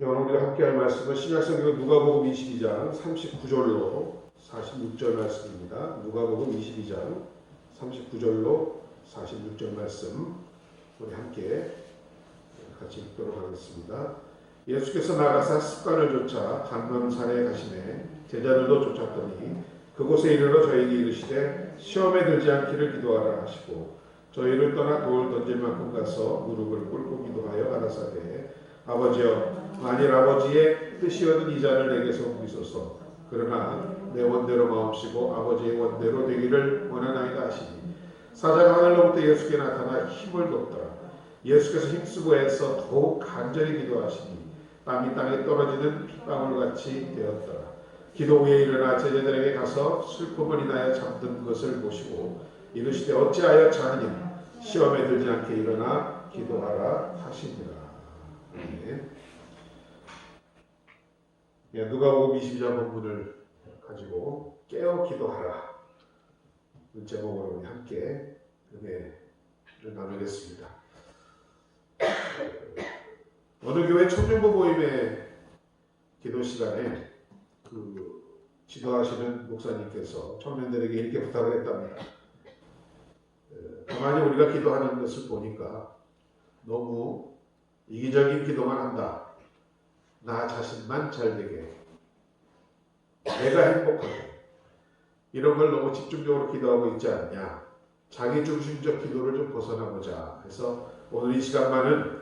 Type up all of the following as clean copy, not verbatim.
오늘 우리가 함께 할 말씀은 신약성경 누가복음 22장 39절로 46절 말씀입니다. 누가복음 22장 39절로 46절 말씀 우리 함께 같이 읽도록 하겠습니다. 예수께서 나가사 습관을 쫓아 감람산에 가시매 제자들도 쫓았더니 그곳에 이르러 저에게 이르시되 시험에 들지 않기를 기도하라 하시고 저희를 떠나 돌 던질 만큼 가서 무릎을 꿇고 기도하여 가라사대 아버지여 만일 아버지의 뜻이여든 이 잔을 내게서 옮기소서 그러나 내 원대로 마옵시고 아버지의 원대로 되기를 원하나이다 하시니 사자가 하늘로부터 예수께 나타나 힘을 돋더라. 예수께서 힘쓰고 애써 더욱 간절히 기도하시니 땀이 땅에 떨어지는 핏방울같이 되었더라. 기도 후에 일어나 제자들에게 가서 슬픔을 인하여 잠든 것을 보시고 이르시되 어찌하여 자느냐 시험에 들지 않게 일어나 기도하라 하시니라. 누가복음 22장 본문을 가지고 깨어 기도하라 제목으로 우리 함께 은혜를 나누겠습니다. 어느 교회 청년부 모임의 기도 시간에 지도하시는 목사님께서 청년들에게 이렇게 부탁을 했답니다. 가만히 우리가 기도하는 것을 보니까 너무 이기적인 기도만 한다. 나 자신만 잘되게, 내가 행복하게 이런 걸 너무 집중적으로 기도하고 있지 않냐. 자기 중심적 기도를 좀 벗어나보자 해서 오늘 이 시간만은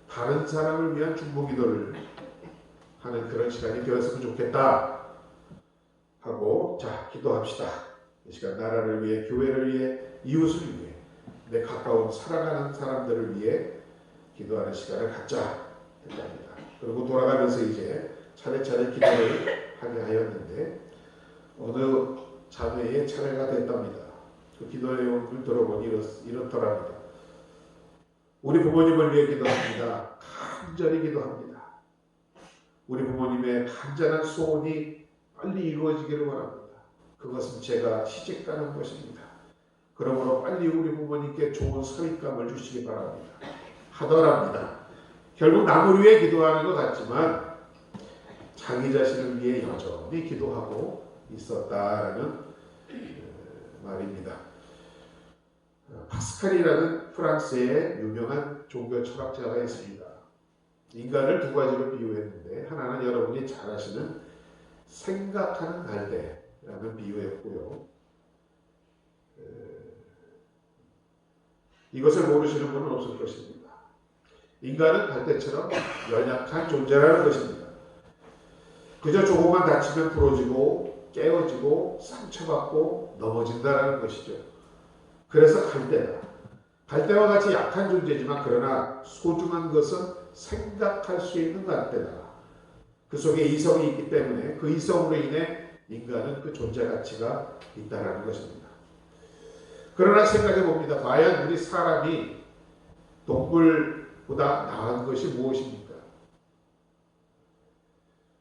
다른 사람을 위한 중보 기도를 하는 그런 시간이 되었으면 좋겠다 하고 자 기도합시다. 이 시간 나라를 위해, 교회를 위해, 이웃을 위해, 내 가까운 사랑하는 사람들을 위해 기도하는 시간을 갖자 했답니다. 그리고 돌아가면서 이제 차례차례 기도를 하게 하였는데 어느 자매의 차례가 됐답니다. 그 기도 내용을 들어보니 이렇더랍니다. 우리 부모님을 위해 기도합니다. 간절히 기도합니다. 우리 부모님의 간절한 소원이 빨리 이루어지기를 원합니다. 그것은 제가 시집가는 것입니다. 그러므로 빨리 우리 부모님께 좋은 선입감을 주시기 바랍니다. 하더랍니다. 결국 남을 위해 기도하는 것 같지만 자기 자신을 위해 여전히 기도하고 있었다라는 말입니다. 파스칼이라는 프랑스의 유명한 종교 철학자가 있습니다. 인간을 두 가지로 비유했는데 하나는 여러분이 잘 아시는 생각하는 갈대라는 비유였고요. 이것을 모르시는 분은 없을 것입니다. 인간은 갈대처럼 연약한 존재라는 것입니다. 그저 조금만 다치면 부러지고 깨어지고 상처받고 넘어진다는 것이죠. 그래서 갈대다. 갈대와 같이 약한 존재지만 그러나 소중한 것은 생각할 수 있는 갈대다. 그 속에 이성이 있기 때문에 그 이성으로 인해 인간은 그 존재 가치가 있다는 것입니다. 그러나 생각해 봅니다. 과연 우리 사람이 동물보다 나은 것이 무엇입니까?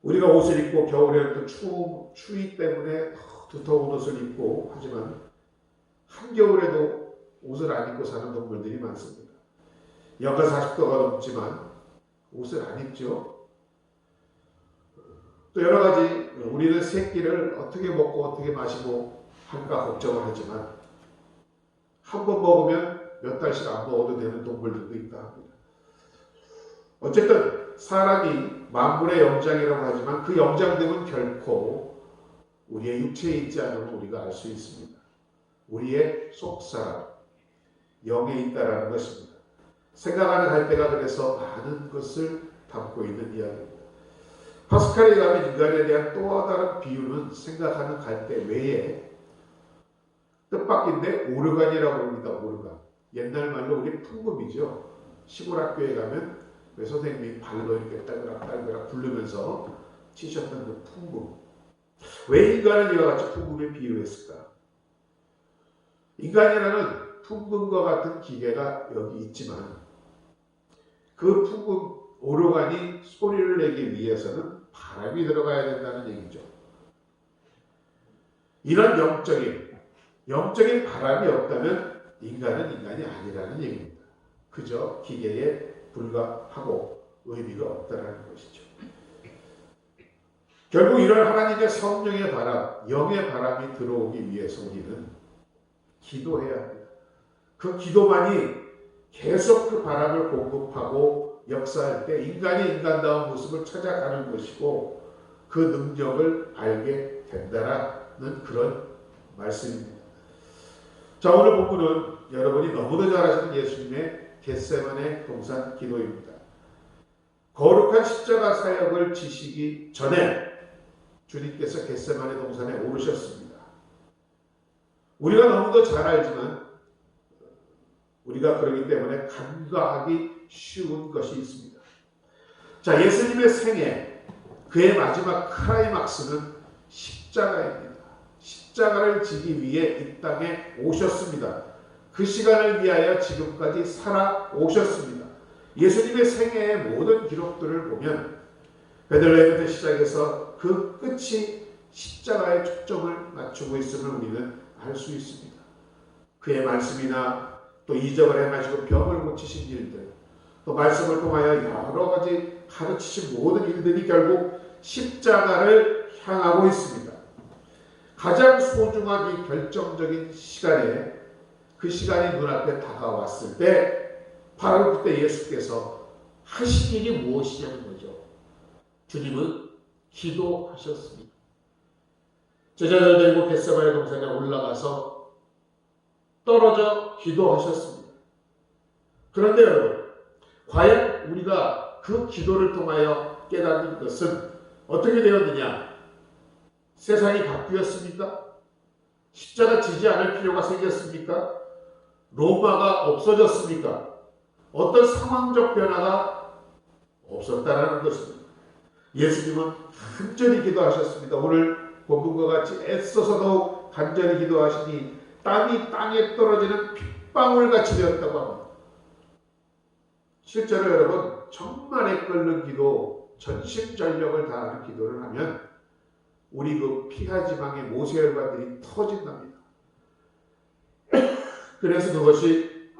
우리가 옷을 입고 겨울에는 또 추위 때문에 두터운 옷을 입고 하지만 한겨울에도 옷을 안 입고 사는 동물들이 많습니다. 영하 40도가 넘지만 옷을 안 입죠. 또 여러 가지 우리는 새끼를 어떻게 먹고 어떻게 마시고 할까 걱정을 하지만 한 번 먹으면 몇 달씩 안 먹어도 되는 동물들도 있다 합니다. 어쨌든 사람이 만물의 영장이라고 하지만 그 영장됨은 결코 우리의 육체에 있지 않으면 우리가 알 수 있습니다. 우리의 속사람, 영에 있다라는 것입니다. 생각하는 갈대가 그래서 많은 것을 담고 있는 이야기입니다. 파스칼에 의하면 인간에 대한 또 다른 비유는 생각하는 갈대 외에 뜻밖인데 오르간이라고 합니다. 오르간. 옛날 말로 우리 풍금이죠. 시골 학교에 가면 왜 선생님이 발로 이렇게 딸그락 부르면서 치셨던 그 풍금. 왜 인간을 이와 같이 풍금에 비유했을까? 인간이라는 풍금과 같은 기계가 여기 있지만 그 풍금 오르간이 소리를 내기 위해서는 바람이 들어가야 된다는 얘기죠. 이런 영적인 바람이 없다면 인간은 인간이 아니라는 얘기입니다. 그저 기계에 불과하고 의미가 없다는 것이죠. 결국 이런 하나님의 성령의 바람, 영의 바람이 들어오기 위해서 우리는 기도해야 합니다. 그 기도만이 계속 그 바람을 공급하고 역사할 때 인간이 인간다운 모습을 찾아가는 것이고 그 능력을 알게 된다라는 그런 말씀입니다. 자, 오늘 본문은 여러분이 너무도 잘 아시는 예수님의 겟세마네 동산 기도입니다. 거룩한 십자가 사역을 지시기 전에 주님께서 겟세마네 동산에 오르셨습니다. 우리가 너무도 잘 알지만 우리가 그러기 때문에 간과하기 쉬운 것이 있습니다. 자, 예수님의 생애, 그의 마지막 클라이막스는 십자가입니다. 십자가를 지기 위해 이 땅에 오셨습니다. 그 시간을 위하여 지금까지 살아오셨습니다. 예수님의 생애의 모든 기록들을 보면 베들레헴부터 시작해서 그 끝이 십자가에 초점을 맞추고 있음을 우리는 알 수 있습니다. 그의 말씀이나 또 이적을 행하시고 병을 고치신 일들, 또 말씀을 통하여 여러 가지 가르치신 모든 일들이 결국 십자가를 향하고 있습니다. 가장 소중하기 결정적인 시간에 그 시간이 눈앞에 다가왔을 때 바로 그때 예수께서 하신 일이 무엇이냐는 거죠. 주님은 기도하셨습니다. 제자들 데리고 겟세마네 동산에 올라가서 떨어져 기도하셨습니다. 그런데 여러분, 과연 우리가 그 기도를 통하여 깨닫는 것은 어떻게 되었느냐? 세상이 바뀌었습니까? 십자가 지지 않을 필요가 생겼습니까? 로마가 없어졌습니까? 어떤 상황적 변화가 없었다라는 것입니다. 예수님은 간절히 기도하셨습니다. 오늘 본문과 같이 애써서 더욱 간절히 기도하시니 땀이 땅에 떨어지는 핏방울같이 되었다고 합니다. 실제로 여러분, 정말에 끓는 기도, 전심전력을 다하는 기도를 하면 우리 그 피하지방의 모세혈관들이 터진답니다. 그래서 그것이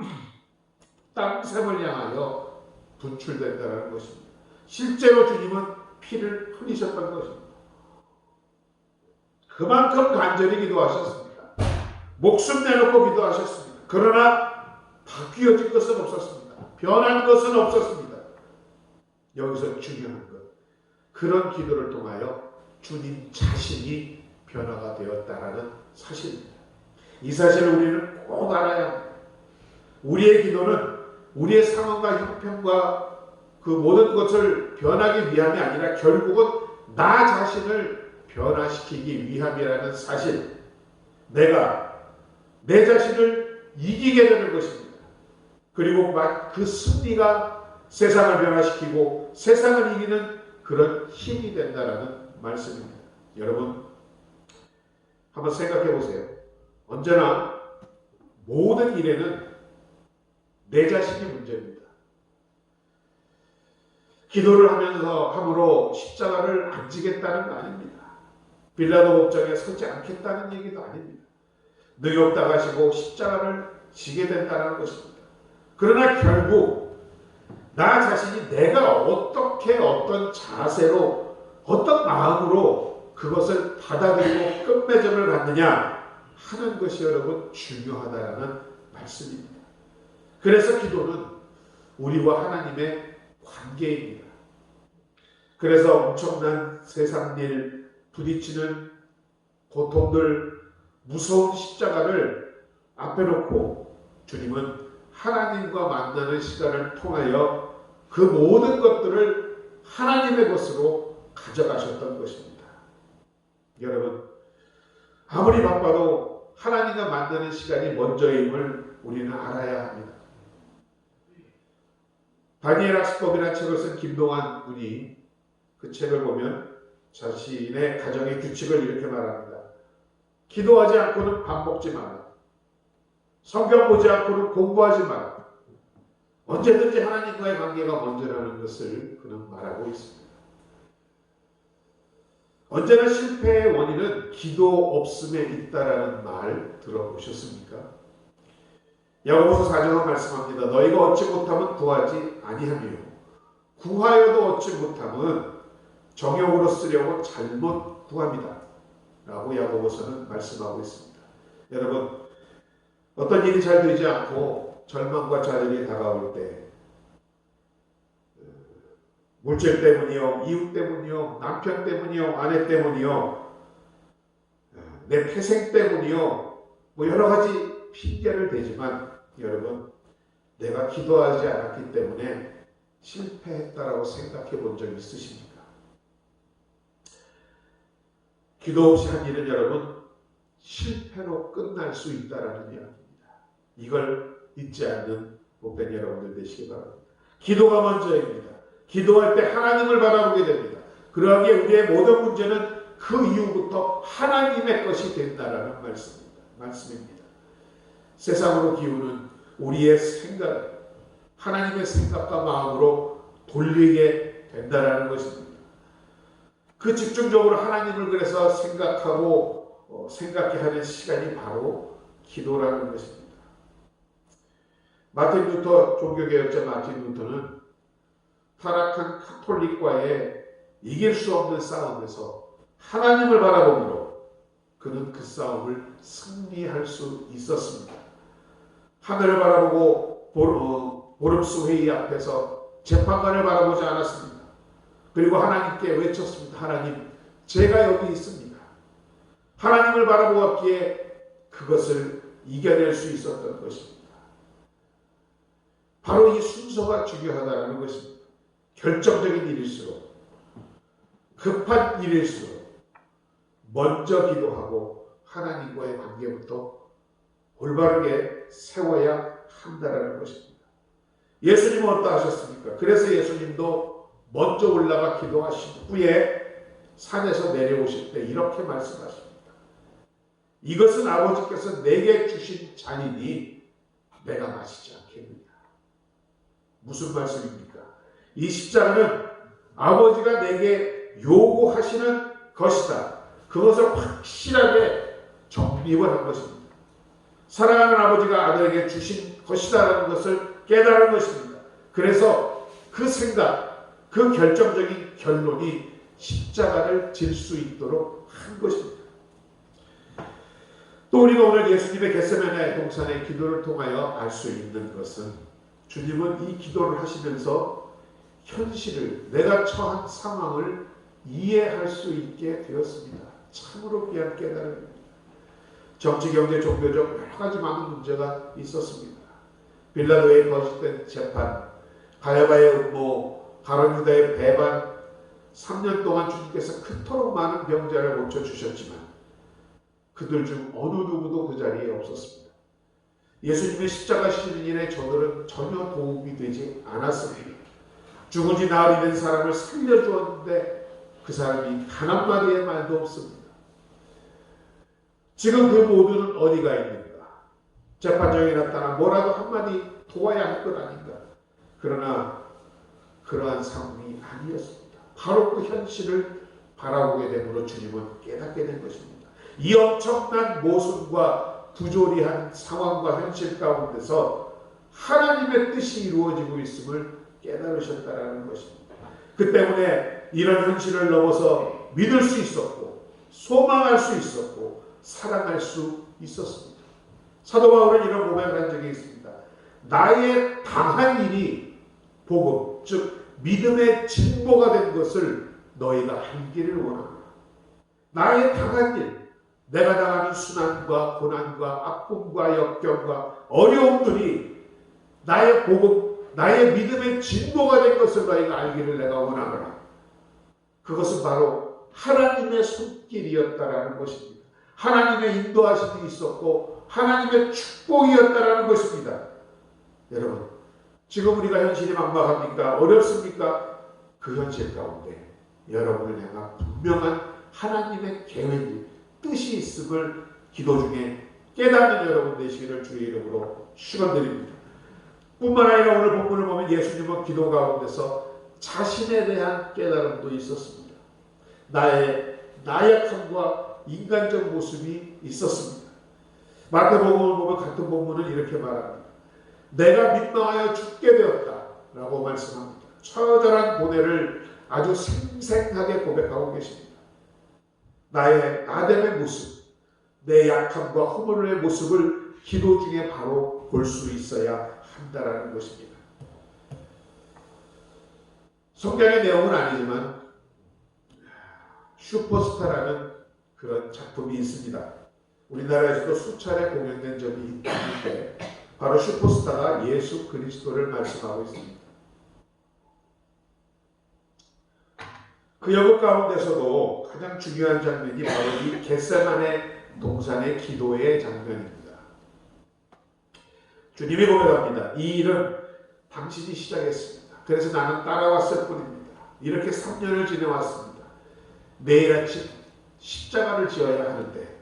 땅샘을 향하여 분출된다는 것입니다. 실제로 주님은 피를 흘리셨던 것입니다. 그만큼 간절히 기도하셨습니다. 목숨 내놓고 기도하셨습니다. 그러나 바뀌어진 것은 없었습니다. 변한 것은 없었습니다. 여기서 중요한 것, 그런 기도를 통하여 주님 자신이 변화가 되었다라는 사실입니다. 이 사실을 우리는 꼭 알아야 합니다. 우리의 기도는 우리의 상황과 형편과 그 모든 것을 변하기 위함이 아니라 결국은 나 자신을 변화시키기 위함이라는 사실, 내가 내 자신을 이기게 되는 것입니다. 그리고 그 승리가 세상을 변화시키고 세상을 이기는 그런 힘이 된다라는 말씀입니다. 여러분, 한번 생각해 보세요. 언제나 모든 일에는 내 자신이 문제입니다. 기도를 하면서 함으로 십자가를 안 지겠다는 거 아닙니다. 빌라도 법정에 서지 않겠다는 얘기도 아닙니다. 능욕당하시고 십자가를 지게 된다는 것입니다. 그러나 결국 나 자신이 내가 어떻게 어떤 자세로 어떤 마음으로 그것을 받아들이고 끝맺음을 갖느냐 하는 것이 여러분 중요하다는 말씀입니다. 그래서 기도는 우리와 하나님의 관계입니다. 그래서 엄청난 세상 일, 부딪히는 고통들, 무서운 십자가를 앞에 놓고 주님은 하나님과 만나는 시간을 통하여 그 모든 것들을 하나님의 것으로 가져가셨던 것입니다. 여러분, 아무리 바빠도 하나님과 만나는 시간이 먼저임을 우리는 알아야 합니다. 다니엘 학습법이라는 책을 쓴 김동환 군이 그 책을 보면 자신의 가정의 규칙을 이렇게 말합니다. 기도하지 않고는 밥 먹지 마라. 성경 보지 않고는 공부하지 마라. 언제든지 하나님과의 관계가 먼저라는 것을 그는 말하고 있습니다. 언제나 실패의 원인은 기도 없음에 있다라는 말 들어보셨습니까? 야고보서 4장은 말씀합니다. 너희가 얻지 못하면 구하지 아니하며 구하여도 얻지 못하면 정욕으로 쓰려고 잘못 구합니다. 라고 야고보서는 말씀하고 있습니다. 여러분, 어떤 일이 잘 되지 않고 절망과 좌절이 다가올 때 물질 때문이요, 이웃 때문이요, 남편 때문이요, 아내 때문이요, 내 태생 때문이요, 뭐 여러 가지 핑계를 대지만 여러분, 내가 기도하지 않았기 때문에 실패했다라고 생각해 본 적 있으십니까? 기도 없이 한 일은 여러분 실패로 끝날 수 있다라는 이야기입니다. 이걸 잊지 않는 복된 여러분들 되시기 바랍니다. 기도가 먼저입니다. 기도할 때 하나님을 바라보게 됩니다. 그러하기에 우리의 모든 문제는 그 이후부터 하나님의 것이 된다라는 말씀입니다. 세상으로 기우는 우리의 생각을 하나님의 생각과 마음으로 돌리게 된다라는 것입니다. 그 집중적으로 하나님을 그래서 생각해 하는 시간이 바로 기도라는 것입니다. 마틴 루터, 종교개혁자 마틴 루터는 타락한 카톨릭과의 이길 수 없는 싸움에서 하나님을 바라보므로 그는 그 싸움을 승리할 수 있었습니다. 하늘을 바라보고 보름수 회의 앞에서 재판관을 바라보지 않았습니다. 그리고 하나님께 외쳤습니다. 하나님, 제가 여기 있습니다. 하나님을 바라보았기에 그것을 이겨낼 수 있었던 것입니다. 바로 이 순서가 중요하다는 것입니다. 결정적인 일일수록, 급한 일일수록 먼저 기도하고 하나님과의 관계부터 올바르게 세워야 한다는 것입니다. 예수님은 어떠하셨습니까? 그래서 예수님도 먼저 올라가 기도하신 후에 산에서 내려오실 때 이렇게 말씀하십니다. 이것은 아버지께서 내게 주신 잔이니 내가 마시지 않겠느냐. 무슨 말씀입니까? 이 십자가는 아버지가 내게 요구하시는 것이다. 그것을 확실하게 정립을 한 것입니다. 사랑하는 아버지가 아들에게 주신 것이다라는 것을 깨달은 것입니다. 그래서 그 생각, 그 결정적인 결론이 십자가를 질 수 있도록 한 것입니다. 또 우리가 오늘 예수님의 겟세마네 동산의 기도를 통하여 알 수 있는 것은 주님은 이 기도를 하시면서 현실을, 내가 처한 상황을 이해할 수 있게 되었습니다. 참으로 귀한 깨달음입니다. 정치, 경제, 종교적 여러 가지 많은 문제가 있었습니다. 빌라도의 거짓된 재판, 가야바의 음모, 가룟 유다의 배반, 3년 동안 주님께서 그토록 많은 병자를 고쳐주셨지만 그들 중 어느 누구도 그 자리에 없었습니다. 예수님의 십자가 지는 일에 저들은 전혀 도움이 되지 않았습니다. 죽은 지 나흘이 된 사람을 살려주었는데 그 사람이 단 한마디의 말도 없습니다. 지금 그 모두는 어디가 있는가? 재판정에 나타나 뭐라도 한마디 도와야 할 것 아닌가? 그러나 그러한 상황이 아니었습니다. 바로 그 현실을 바라보게 됨으로 주님은 깨닫게 된 것입니다. 이 엄청난 모순과 부조리한 상황과 현실 가운데서 하나님의 뜻이 이루어지고 있음을 깨달으셨다는 것입니다. 그 때문에 이런 현실을 넘어서 믿을 수 있었고 소망할 수 있었고 사랑할 수 있었습니다. 사도 바울은 이런 고백을 한 적이 있습니다. 나의 당한 일이 복음, 즉 믿음의 진보가 된 것을 너희가 알기를 원합니다. 나의 당한 일, 내가 당하는 순환과 고난과 아픔과 역경과 어려움들이 나의 복음, 나의 믿음의 진보가 된 것을 너희가 알기를 내가 원하노라. 그것은 바로 하나님의 손길이었다라는 것입니다. 하나님의 인도하심이 있었고 하나님의 축복이었다라는 것입니다. 여러분, 지금 우리가 현실이 막막합니까? 어렵습니까? 그 현실 가운데 여러분을 향한 분명한 하나님의 계획이, 뜻이 있음을 기도 중에 깨닫는 여러분 되시기를 주의 이름으로 축원드립니다. 뿐만 아니라 오늘 본문을 보면 예수님은 기도 가운데서 자신에 대한 깨달음도 있었습니다. 나의 나약함과 인간적 모습이 있었습니다. 마태복음을 보면 같은 본문은 이렇게 말합니다. 내가 민망하여 죽게 되었다 라고 말씀합니다. 처절한 고뇌를 아주 생생하게 고백하고 계십니다. 나의 나됨의 모습, 내 약함과 허물의 모습을 기도 중에 바로 볼 수 있어야 한다라는 것입니다. 성경의 내용은 아니지만 슈퍼스타라는 그런 작품이 있습니다. 우리나라에서도 수차례 공연된 적이 있는데 바로 슈퍼스타가 예수 그리스도를 말씀하고 있습니다. 그 여극 가운데서도 가장 중요한 장면이 바로 이 겟세마네 동산의 기도의 장면입니다. 주님이 고백합니다. 이 일은 당신이 시작했습니다. 그래서 나는 따라왔을 뿐입니다. 이렇게 3년을 지내왔습니다. 매일 아침 십자가를 지어야 하는데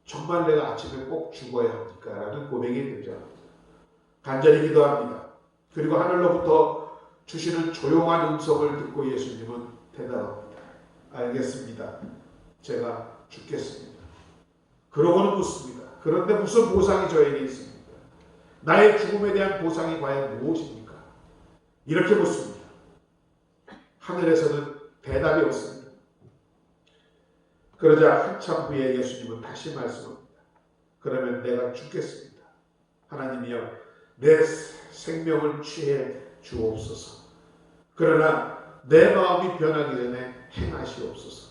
정말 내가 아침에 꼭 죽어야 합니까? 라는 고백이 되죠. 간절히 기도합니다. 그리고 하늘로부터 주시는 조용한 음성을 듣고 예수님은 대답합니다. 알겠습니다. 제가 죽겠습니다. 그러고는 묻습니다. 그런데 무슨 보상이 저에게 있습니까? 나의 죽음에 대한 보상이 과연 무엇입니까? 이렇게 묻습니다. 하늘에서는 대답이 없습니다. 그러자 한참 후에 예수님은 다시 말씀합니다. 그러면 내가 죽겠습니다. 하나님이여 내 생명을 취해 주옵소서. 그러나 내 마음이 변하기 전에 행하시옵소서.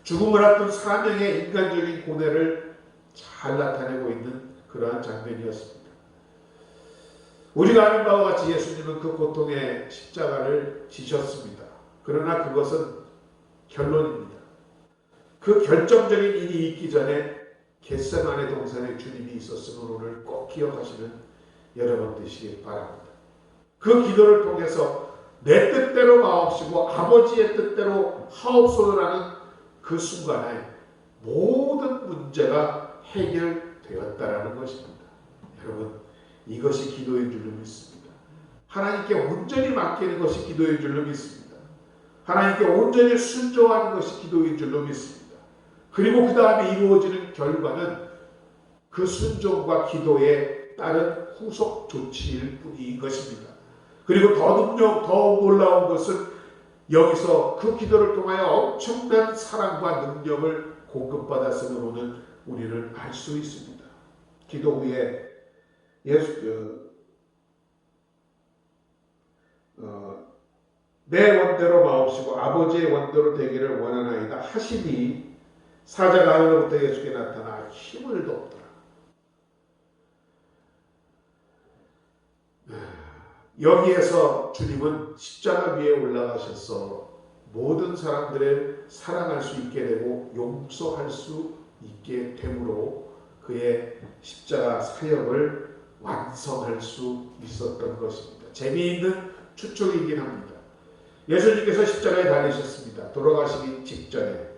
죽음을 앞둔 사명의 인간적인 고뇌를 잘 나타내고 있는 그러한 장면이었습니다. 우리가 아는 바와 같이 예수님은 그 고통의 십자가를 지셨습니다. 그러나 그것은 결론입니다. 그 결정적인 일이 있기 전에 겟세마네 동산에 주님이 있었음을 오늘 꼭 기억하시는 여러분 되시길 바랍니다. 그 기도를 통해서 내 뜻대로 마옵시고 아버지의 뜻대로 하옵소서라는 그 순간에 모든 문제가 해결되었다라는 것입니다. 여러분, 이것이 기도인 줄로 믿습니다. 하나님께 온전히 맡기는 것이 기도인 줄로 믿습니다. 하나님께 온전히 순종하는 것이 기도인 줄로 믿습니다. 그리고 그 다음에 이루어지는 결과는 그 순종과 기도에 따른 후속 조치일 뿐인 것입니다. 그리고 더욱 놀라운 것은 여기서 그 기도를 통하여 엄청난 사랑과 능력을 공급받았음으로는 우리는 알 수 있습니다. 기도 후에 내 원대로 마옵시고 아버지의 원대로 되기를 원하나이다 하시니 사자가 하늘로부터 예수께 나타나 힘을 돋더라. 여기에서 주님은 십자가 위에 올라가셔서 모든 사람들을 사랑할 수 있게 되고 용서할 수 있게 되므로 그의 십자가 사역을 완성할 수 있었던 것입니다. 재미있는 추측이긴 합니다. 예수님께서 십자가에 달리셨습니다. 돌아가시기 직전에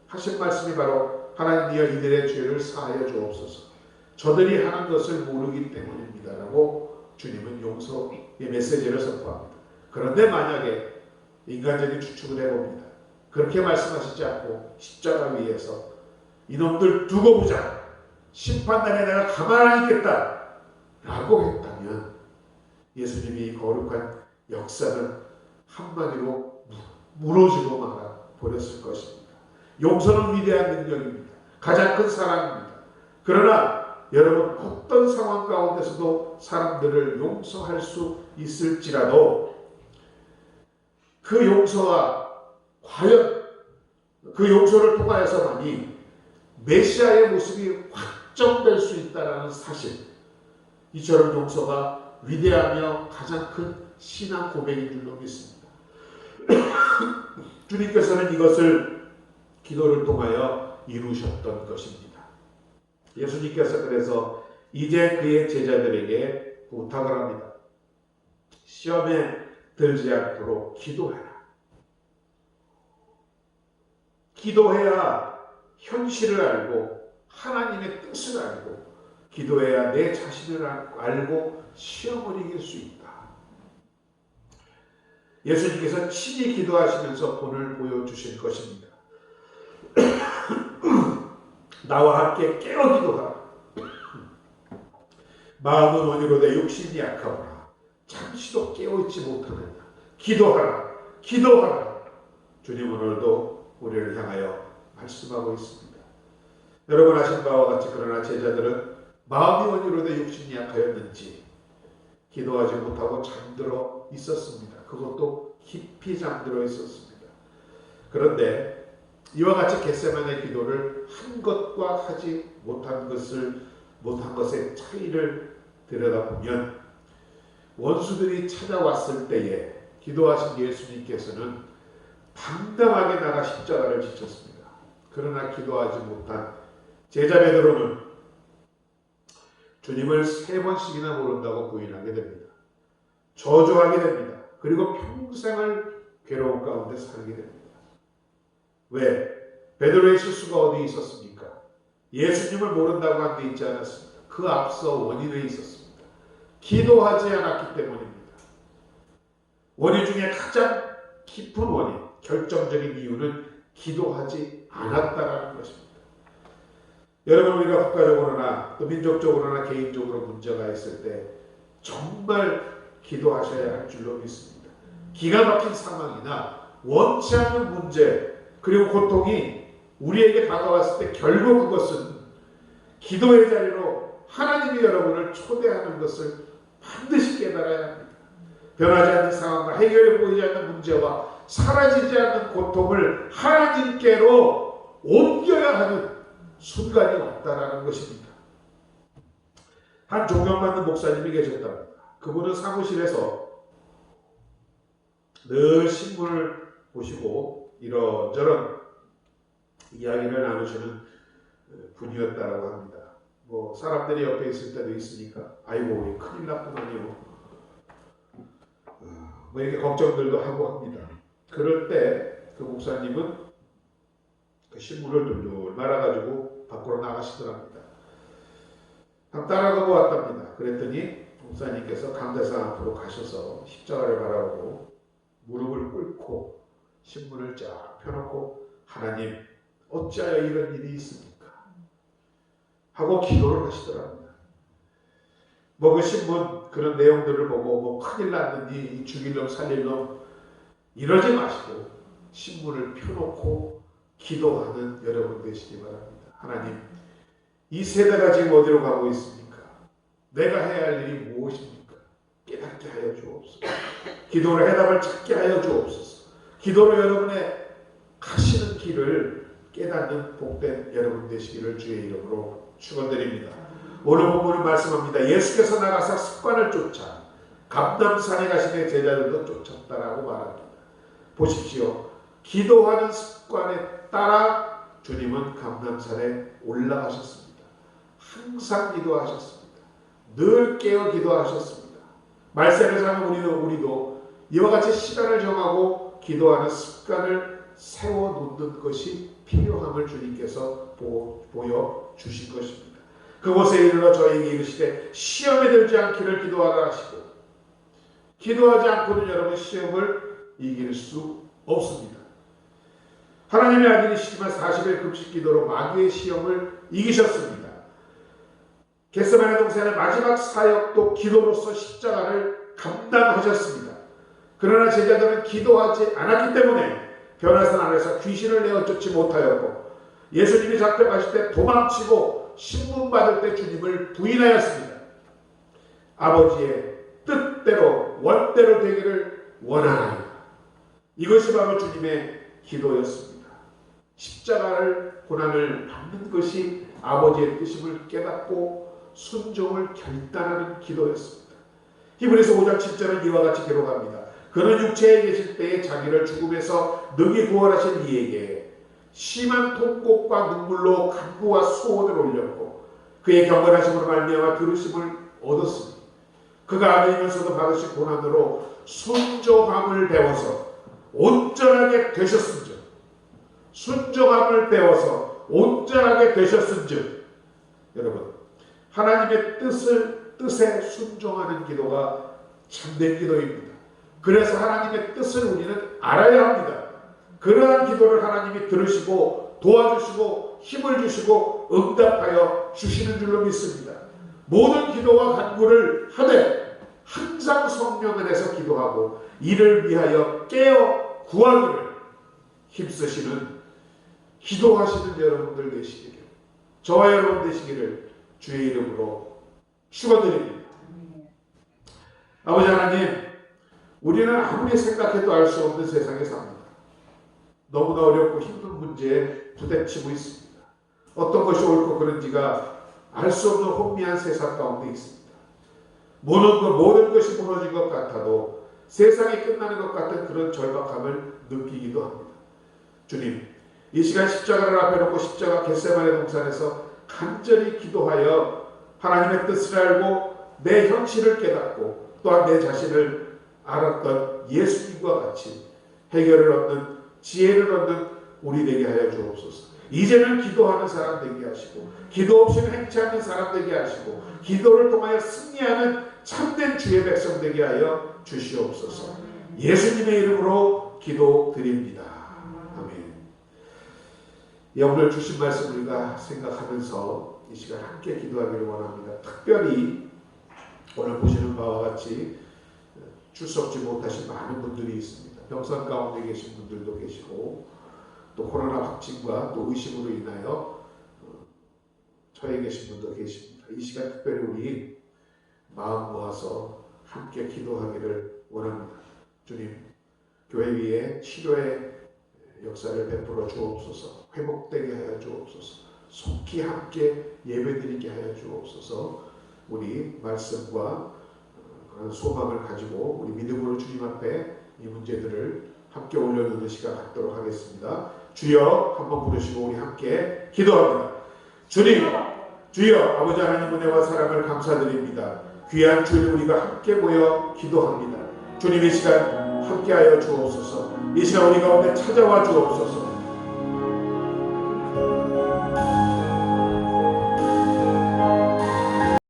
하신 말씀이 바로 하나님이여 이들의 죄를 사하여 주옵소서. 저들이 하는 것을 모르기 때문입니다. 라고 주님은 용서의 메시지를 선포합니다. 그런데 만약에 인간적인 추측을 해봅니다. 그렇게 말씀하시지 않고 십자가 위에서 이놈들 두고 보자. 심판날에 내가 가만 안 있겠다. 라고 했다면 예수님이 거룩한 역사는 한마디로 무너지고 말아 버렸을 것입니다. 용서는 위대한 능력입니다. 가장 큰 사랑입니다. 그러나 여러분 어떤 상황 가운데서도 사람들을 용서할 수 있을지라도 그 용서와 과연 그 용서를 통하여서만이 메시아의 모습이 확정될 수 있다는 사실, 이처럼 용서가 위대하며 가장 큰 신앙 고백인 줄로 믿습니다. 주님께서는 이것을 기도를 통하여 이루셨던 것입니다. 예수님께서 그래서 이제 그의 제자들에게 부탁을 합니다. 시험에 들지 않도록 기도해라. 기도해야 현실을 알고 하나님의 뜻을 알고 기도해야 내 자신을 알고 시험을 이길 수 있다. 예수님께서 친히 기도하시면서 본을 보여주실 것입니다. 나와 함께 깨어 기도하라. 마음은 원이로되 육신이 약하오나 잠시도 깨어있지 못하느냐. 기도하라. 기도하라. 주님 오늘도 우리를 향하여 말씀하고 있습니다. 여러분 아신 바와 같이 그러나 제자들은 마음이 원이로되 육신이 약하였는지 기도하지 못하고 잠들어 있었습니다. 그것도 깊이 잠들어 있었습니다. 그런데 이와 같이 겟세마네 기도를 한 것과 하지 못한 것의 차이를 들여다보면 원수들이 찾아왔을 때에 기도하신 예수님께서는 당당하게 나가 십자가를 지쳤습니다. 그러나 기도하지 못한 제자 베드로는 주님을 3번씩이나 모른다고 부인하게 됩니다. 저주하게 됩니다. 그리고 평생을 괴로움 가운데 살게 됩니다. 왜? 베드로의 실수가 어디 있었습니까? 예수님을 모른다고 한 데 있지 않았습니다. 그 앞서 원인에 있었습니다. 기도하지 않았기 때문입니다. 원인 중에 가장 깊은 원인, 결정적인 이유는 기도하지 않았다라는 것입니다. 여러분 우리가 국가적으로나 또 민족적으로나 개인적으로 문제가 있을 때 정말 기도하셔야 할 줄로 믿습니다. 기가 막힌 상황이나 원치 않는 문제 그리고 고통이 우리에게 다가왔을 때 결국 그것은 기도의 자리로 하나님이 여러분을 초대하는 것을 반드시 깨달아야 합니다. 변하지 않는 상황과 해결해 보이지 않는 문제와 사라지지 않는 고통을 하나님께로 옮겨야 하는 순간이 왔다라는 것입니다. 한 존경받는 목사님이 계셨답니다. 그분은 사무실에서 늘 신문을 보시고 이런저런 이야기를 나누시는 분이었다라고 합니다. 뭐 사람들이 옆에 있을 때도 있으니까 아이고 큰일 났구만요. 뭐 이렇게 걱정들도 하고 합니다. 그럴 때 그 목사님은 그 신문을 둘둘 말아가지고 밖으로 나가시더랍니다. 따라가 보았답니다. 그랬더니 목사님께서 강대상 앞으로 가셔서 십자가를 바라보고 무릎을 꿇고 신문을 쫙 펴놓고 하나님 어찌하여 이런 일이 있습니까? 하고 기도를 하시더랍니다. 뭐 그 신문 그런 내용들을 보고 뭐 큰일 났느니 죽일 놈 살릴 놈 이러지 마시고 신문을 펴놓고 기도하는 여러분 되시기 바랍니다. 하나님 이 세대가 지금 어디로 가고 있습니까? 내가 해야 할 일이 무엇입니까? 깨닫게 하여 주옵소서. 기도로 해답을 찾게 하여 주옵소서. 기도로 여러분의 가시는 길을 깨닫는 복된 여러분 되시기를 주의 이름으로 축원드립니다. 오늘 본문은 말씀합니다. 예수께서 나가사 습관을 쫓아 감람산에 가시되 제자들도 쫓았다라고 말합니다. 보십시오. 기도하는 습관에 따라 주님은 감람산에 올라가셨습니다. 항상 기도하셨습니다. 늘 깨어 기도하셨습니다. 말세를 사는 우리도 이와 같이 시간을 정하고 기도하는 습관을 세워놓는 것이 필요함을 주님께서 보여주신 것입니다. 그곳에 이르러 저에게 이르시되 시험에 들지 않기를 기도하라 하시고 기도하지 않고는 여러분 시험을 이길 수 없습니다. 하나님의 아들이시지만 40일 금식 기도로 마귀의 시험을 이기셨습니다. 겟세마네 동산의 마지막 사역도 기도로서 십자가를 감당하셨습니다. 그러나 제자들은 기도하지 않았기 때문에 변화산 안에서 귀신을 내어 쫓지 못하였고 예수님이 잡혀가실 때 도망치고 신문 받을 때 주님을 부인하였습니다. 아버지의 뜻대로 원대로 되기를 원하나이다. 이것이 바로 주님의 기도였습니다. 십자가를 고난을 받는 것이 아버지의 뜻임을 깨닫고 순종을 결단하는 기도였습니다. 히브리서 5장 7절은 이와 같이 기록합니다. 그는 육체에 계실 때에 자기를 죽음에서 능히 구원하신 이에게 심한 통곡과 눈물로 간구와 소원을 올렸고 그의 경건하심으로 말미암아 들으심을 얻었으니 그가 아들이면서도 받으신 고난으로 순종함을 배워서 온전하게 되셨은즉 순종함을 배워서 온전하게 되셨은즉 여러분 하나님의 뜻에 순종하는 기도가 참된 기도입니다. 그래서 하나님의 뜻을 우리는 알아야 합니다. 그러한 기도를 하나님이 들으시고 도와주시고 힘을 주시고 응답하여 주시는 줄로 믿습니다. 모든 기도와 간구를 하되 항상 성령 안에서 기도하고 이를 위하여 깨어 구하기를 힘쓰시는 기도하시는 여러분들 되시기를, 저와 여러분 되시기를 주의 이름으로 축원드립니다. 아버지 하나님, 우리는 아무리 생각해도 알 수 없는 세상에 삽니다. 너무나 어렵고 힘든 문제에 부딪히고 있습니다. 어떤 것이 옳고 그른지가 알 수 없는 혼미한 세상 가운데 있습니다. 모든 것이 무너진 것 같아도 세상이 끝나는 것 같은 그런 절박함을 느끼기도 합니다. 주님, 이 시간 십자가를 앞에 놓고 십자가 겟세마네 동산에서 간절히 기도하여 하나님의 뜻을 알고 내 현실을 깨닫고 또한 내 자신을 알았던 예수님과 같이 해결을 얻는, 지혜를 얻는 우리 되게 하여 주옵소서. 이제는 기도하는 사람 되게 하시고, 기도 없이는 행치 않는 사람 되게 하시고, 기도를 통하여 승리하는 참된 주의 백성 되게 하여 주시옵소서. 예수님의 이름으로 기도드립니다. 아멘. 오늘 주신 말씀 우리가 생각하면서 이 시간 함께 기도하기를 원합니다. 특별히 오늘 보시는 바와 같이 출석지 못하신 많은 분들이 있습니다. 병상 가운데 계신 분들도 계시고, 또 코로나 확진과 또 의심으로 인하여 처해 계신 분도 계십니다. 이 시간 특별히 우리 마음 모아서 함께 기도하기를 원합니다. 주님, 교회 위에 치료의 역사를 베풀어 주옵소서. 회복되게 하여 주옵소서. 속히 함께 예배드리게 하여 주옵소서. 우리 말씀과 그런 소망을 가지고 우리 믿음으로 주님 앞에 이 문제들을 함께 올려놓는 시간 갖도록 하겠습니다. 주여 한번 부르시고 우리 함께 기도합니다. 주님, 주여 아버지 하나님 은혜와 사랑을 감사드립니다. 귀한 주일 우리가 함께 모여 기도합니다. 주님, 이 시간 함께하여 주옵소서. 이 시간 우리 가운데 찾아와 주옵소서.